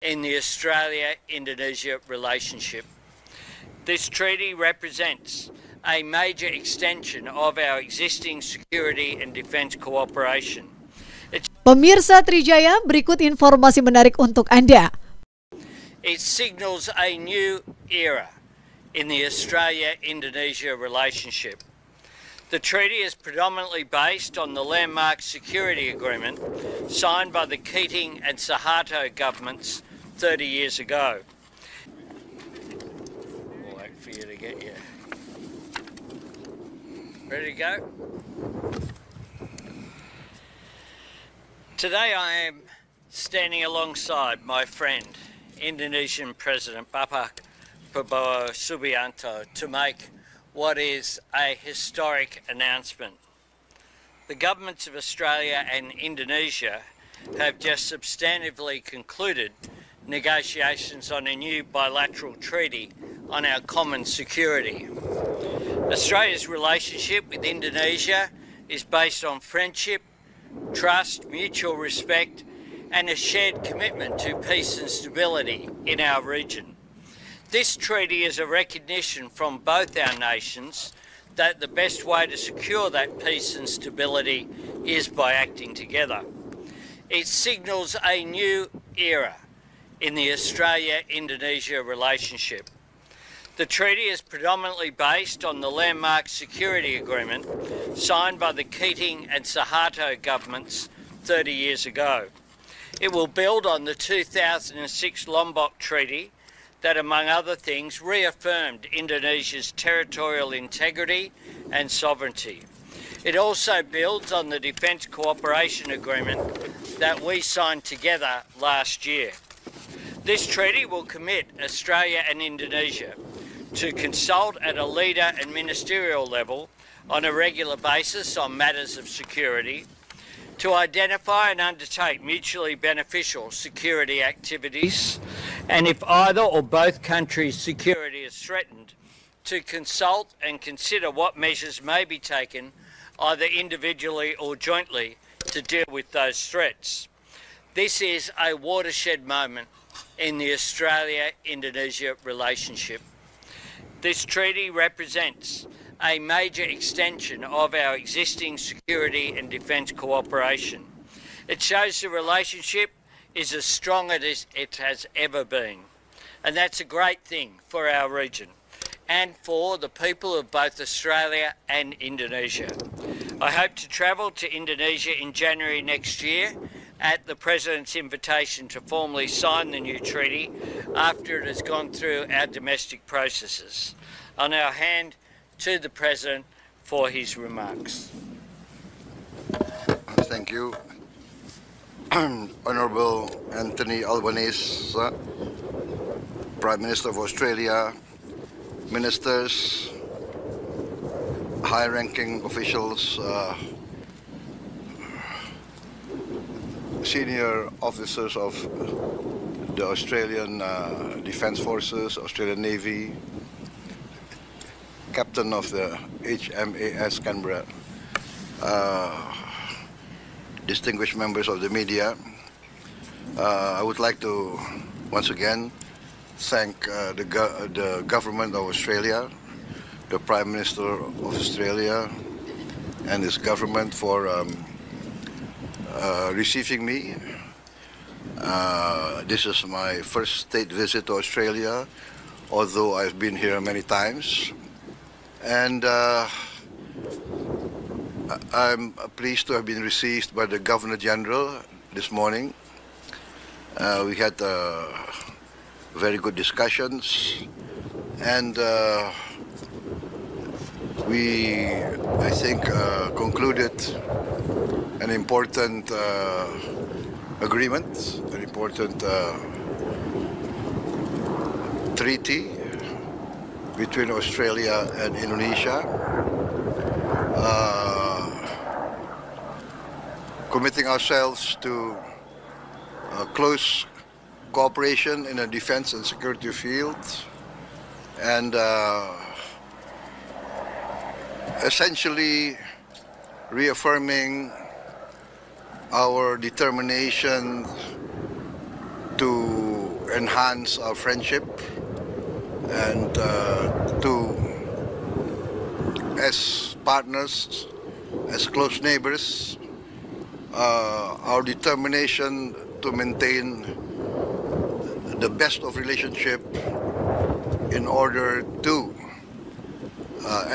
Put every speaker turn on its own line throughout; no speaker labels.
in the Australia-Indonesia relationship. This treaty represents a major extension of our existing security and defence cooperation.
Pemirsa Trijaya, berikut informasi menarik untuk Anda.
It signals a new era in the Australia-Indonesia relationship. The treaty is predominantly based on the landmark security agreement signed by the Keating and Suharto governments 30 years ago. I'll wait for you to get you. Ready to go? Today I am standing alongside my friend, Indonesian President Bapak Prabowo Subianto, to make what is a historic announcement. The governments of Australia and Indonesia have just substantively concluded negotiations on a new bilateral treaty on our common security. Australia's relationship with Indonesia is based on friendship, trust, mutual respect, and a shared commitment to peace and stability in our region. This treaty is a recognition from both our nations that the best way to secure that peace and stability is by acting together. It signals a new era in the Australia-Indonesia relationship. The treaty is predominantly based on the landmark security agreement signed by the Keating and Suharto governments 30 years ago. It will build on the 2006 Lombok Treaty that, among other things, reaffirmed Indonesia's territorial integrity and sovereignty. It also builds on the Defence Cooperation Agreement that we signed together last year. This treaty will commit Australia and Indonesia to consult at a leader and ministerial level on a regular basis on matters of security, to identify and undertake mutually beneficial security activities, and if either or both countries' security is threatened, to consult and consider what measures may be taken, either individually or jointly, to deal with those threats. This is a watershed moment in the Australia-Indonesia relationship. This treaty represents a major extension of our existing security and defence cooperation. It shows the relationship is as strong as it has ever been. And that's a great thing for our region and for the people of both Australia and Indonesia. I hope to travel to Indonesia in January next year at the President's invitation to formally sign the new treaty after it has gone through our domestic processes. I'll now hand to the President for his remarks.
Thank you. Honourable Anthony Albanese, Prime Minister of Australia, Ministers, high-ranking officials, senior officers of the Australian Defence Forces, Australian Navy, Captain of the HMAS Canberra, distinguished members of the media, I would like to once again thank the government of Australia, the Prime Minister of Australia and his government for receiving me. This is my first state visit to Australia, although I've been here many times. And I'm pleased to have been received by the Governor-General this morning. We had very good discussions, and we, I think, concluded an important agreement, an important treaty between Australia and Indonesia, committing ourselves to close cooperation in the defense and security field, and essentially reaffirming our determination to enhance our friendship and to, as partners, as close neighbors, our determination to maintain the best of relationship in order to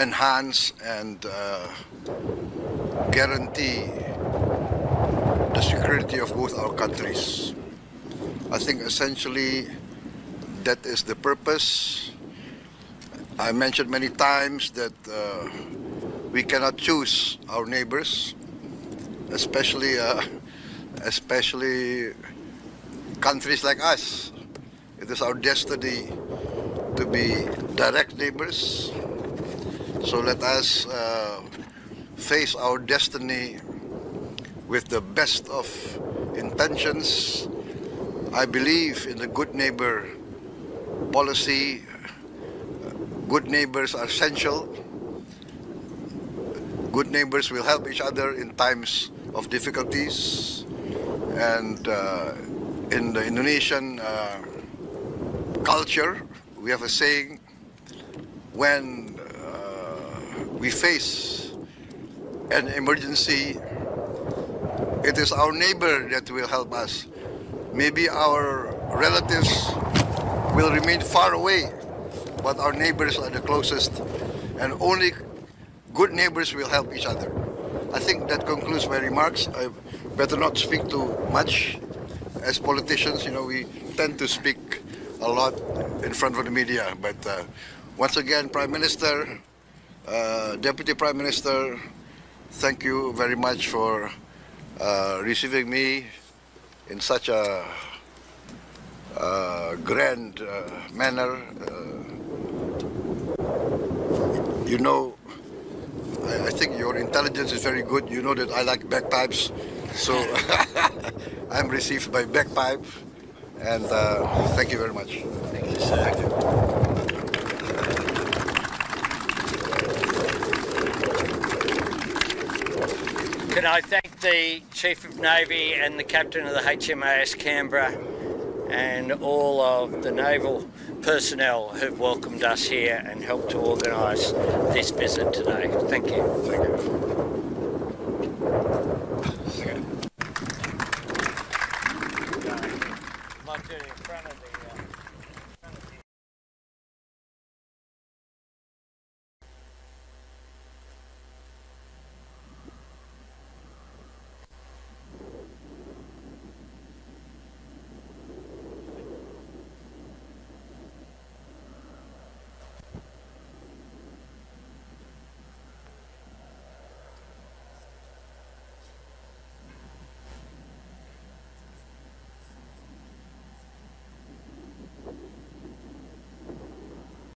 enhance and guarantee the security of both our countries. I think essentially that is the purpose. I mentioned many times that we cannot choose our neighbors, especially countries like us. It is our destiny to be direct neighbors. So let us face our destiny with the best of intentions. I believe in the good neighbor policy. Good neighbors are essential. Good neighbors will help each other in times of difficulties. And in the Indonesian culture, we have a saying, when we face an emergency, it is our neighbor that will help us. Maybe our relatives will remain far away, but our neighbors are the closest, and only good neighbors will help each other. I think that concludes my remarks. I better not speak too much. As politicians, we tend to speak a lot in front of the media. But once again, Prime Minister, Deputy Prime Minister, thank you very much for receiving me in such a grand manner. I think your intelligence is very good. You know that I like bagpipes, so I'm received by bagpipe, and thank you very much.
Thank you, sir.
Thank you.
Can I thank the Chief of Navy and the Captain of the HMAS Canberra and all of the naval personnel who've welcomed us here and helped to organise this visit today. Thank you.
Thank you.
Might do it in front of the